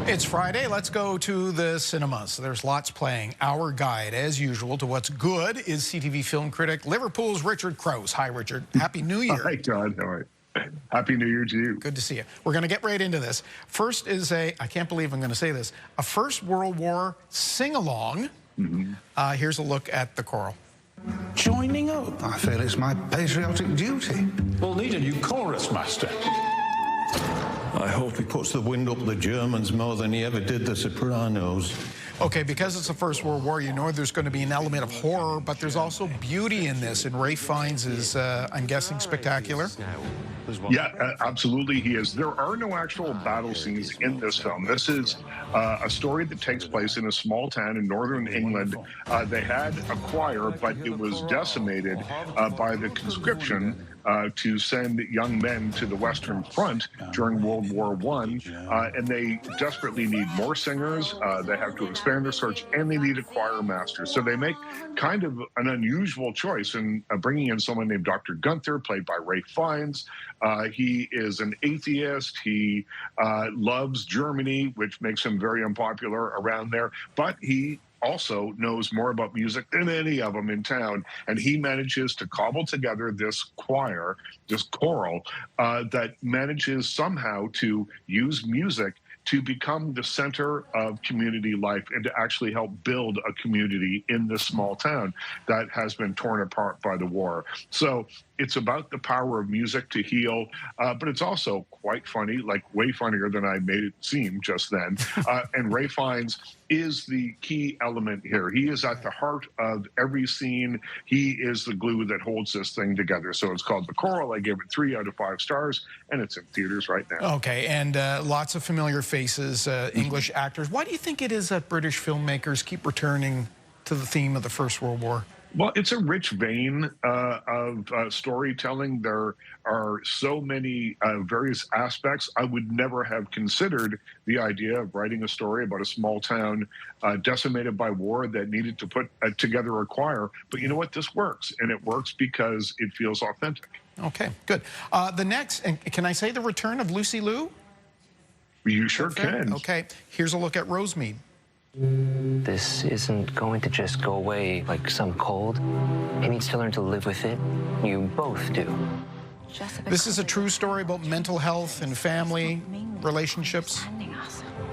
It's Friday. Let's go to the cinemas. There's lots playing. Our guide, as usual, to what's good is CTV film critic, Liverpool's Richard Crouse. Hi, Richard. Happy New Year. Hi, John. All right. Happy New Year to you. Good to see you. We're going to get right into this. First is I can't believe I'm going to say this, a First World War sing-along. Here's a look at the choral. Joining up, I feel it's my patriotic duty. We'll need a new chorus master. I hope he puts the wind up the Germans more than he ever did the Sopranos. Okay, because it's the First World War, you know there's going to be an element of horror, but there's also beauty in this, and Ralph Fiennes is, I'm guessing, spectacular. Yeah, absolutely he is. There are no actual battle scenes in this film. This is a story that takes place in a small town in northern England. They had a choir, but it was decimated by the conscription to send young men to the Western Front during World War I, and they desperately need more singers. They have to expand their search, and they need a choir master. So they make kind of an unusual choice in bringing in someone named Dr. Gunther, played by Ralph Fiennes. He is an atheist. He loves Germany, which makes him very unpopular around there, but he also knows more about music than any of them in town, and he manages to cobble together this choir, this choral, that manages somehow to use music to become the center of community life and to actually help build a community in this small town that has been torn apart by the war. So it's about the power of music to heal, but it's also quite funny, like way funnier than I made it seem just then. And Ralph Fiennes is the key element here. He is at the heart of every scene. He is the glue that holds this thing together. So it's called The Choral. I gave it 3 out of 5 stars, and it's in theaters right now. Okay, and lots of familiar faces, English actors. Why do you think it is that British filmmakers keep returning to the theme of the First World War? Well, it's a rich vein of storytelling. There are so many various aspects. I would never have considered the idea of writing a story about a small town decimated by war that needed to put together a choir. But you know what? This works, and it works because it feels authentic. Okay, good. The next, and can I say the return of Lucy Liu? You sure can. Okay, here's a look at Rosemead. This isn't going to just go away like some cold. He needs to learn to live with it. You both do. This is a true story about mental health and family relationships.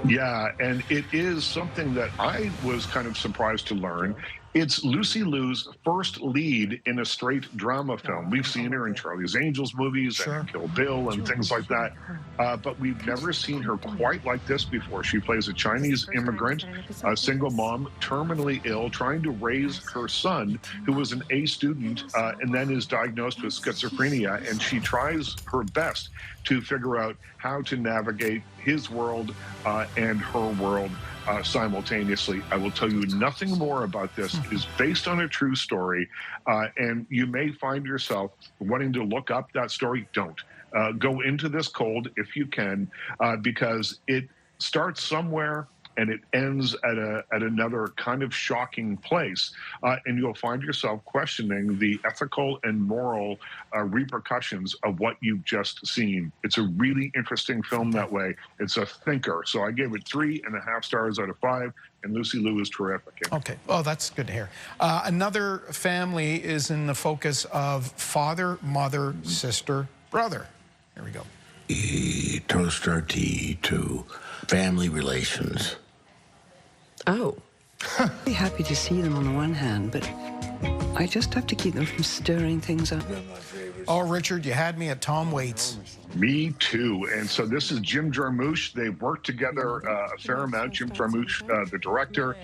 Yeah, and it is something that I was kind of surprised to learn. It's Lucy Liu's first lead in a straight drama film. We've seen her in Charlie's Angels movies and Kill Bill and things like that, but we've never seen her quite like this before. She plays a Chinese immigrant, a single mom, terminally ill, trying to raise her son, who was an A student and then is diagnosed with schizophrenia, and she tries her best to figure out how to navigate his world and her world simultaneously. I will tell you nothing more about this. It is based on a true story, and you may find yourself wanting to look up that story. Don't. Go into this cold if you can, because it starts somewhere and it ends at another kind of shocking place, and you'll find yourself questioning the ethical and moral repercussions of what you've just seen. It's a really interesting film that way. It's a thinker. So I gave it 3.5 stars out of 5, and Lucy Liu is terrific. Okay, oh, that's good to hear. Another family is in the focus of father, mother, sister, brother. Here we go. We toast our tea to family relations. Oh. I'd be happy to see them on the one hand, but I just have to keep them from stirring things up. Oh, Richard, you had me at Tom Waits. Me too. And so this is Jim Jarmusch. They've worked together a fair amount. Jim Jarmusch, the director,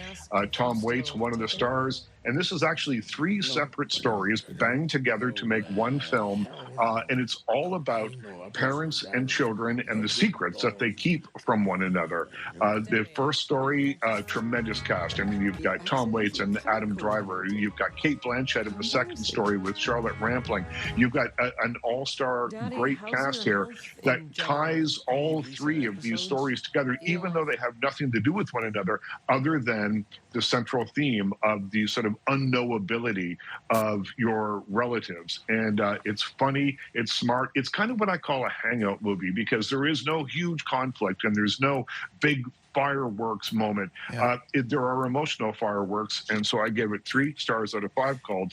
Tom Waits, one of the stars. And this is actually 3 separate stories banged together to make one film. And it's all about parents and children and the secrets that they keep from one another. The first story, tremendous cast. I mean, you've got Tom Waits and Adam Driver. You've got Kate Blanchett in the second story with Charlotte Rampling. You've got an all-star great cast here that ties all 3 of these stories together, even though they have nothing to do with one another other than the central theme of the sort of unknowability of your relatives. And it's funny, it's smart. It's kind of what I call a hangout movie, because there is no huge conflict and there's no big fireworks moment. There are emotional fireworks, and so I gave it 3 stars out of 5, called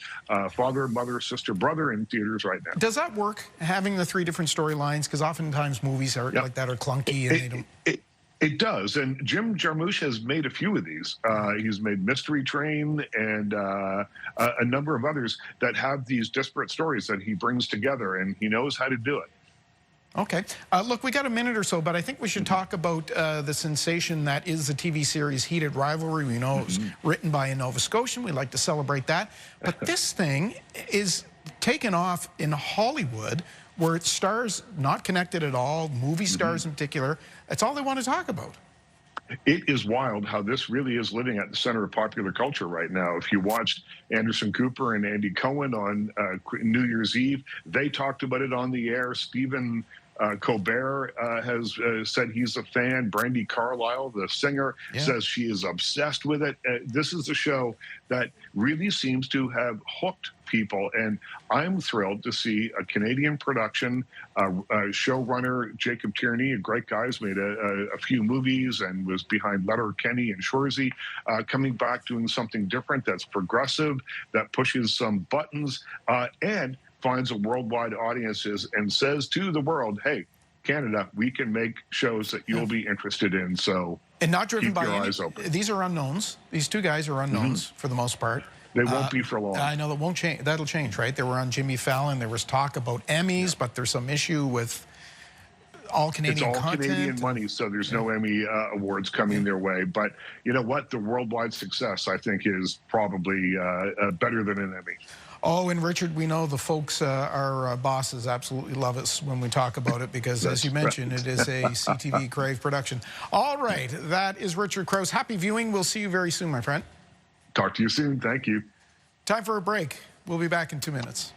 Father, Mother, Sister, Brother, in theaters right now. Does that work, having the 3 different storylines? Because oftentimes movies are like that are clunky and they don't... It does, and Jim Jarmusch has made a few of these. He's made Mystery Train and a number of others that have these disparate stories that he brings together, and he knows how to do it. Okay. Look, we got a minute or so, but I think we should talk about the sensation that is the TV series Heated Rivalry. We know it was written by a Nova Scotian. We like to celebrate that. But this thing is taken off in Hollywood, where it stars not connected at all, movie stars in particular. That's all they want to talk about. It is wild how this really is living at the center of popular culture right now. If you watched Anderson Cooper and Andy Cohen on New Year's Eve, they talked about it on the air. Stephen Colbert has said he's a fan. Brandy Carlisle, the singer, says she is obsessed with it. This is a show that really seems to have hooked people, and I'm thrilled to see a Canadian production. Showrunner Jacob Tierney, a great guy, has made a few movies and was behind Letterkenny and Shoresy, coming back doing something different that's progressive, that pushes some buttons, and finds a worldwide audiences and says to the world, hey, Canada, we can make shows that you'll be interested in. So and not driven keep by your any, eyes open. These are unknowns. These 2 guys are unknowns for the most part. They won't be for long. I know that won't change. That'll change, right? They were on Jimmy Fallon. There was talk about Emmys, but there's some issue with all Canadian content. It's all Canadian money, so there's no Emmy awards coming their way. But you know what? The worldwide success, I think, is probably better than an Emmy. Oh, and Richard, we know the folks, our bosses, absolutely love us when we talk about it because, as you mentioned, it is a CTV Crave production. All right, that is Richard Crouse. Happy viewing. We'll see you very soon, my friend. Talk to you soon. Thank you. Time for a break. We'll be back in 2 minutes.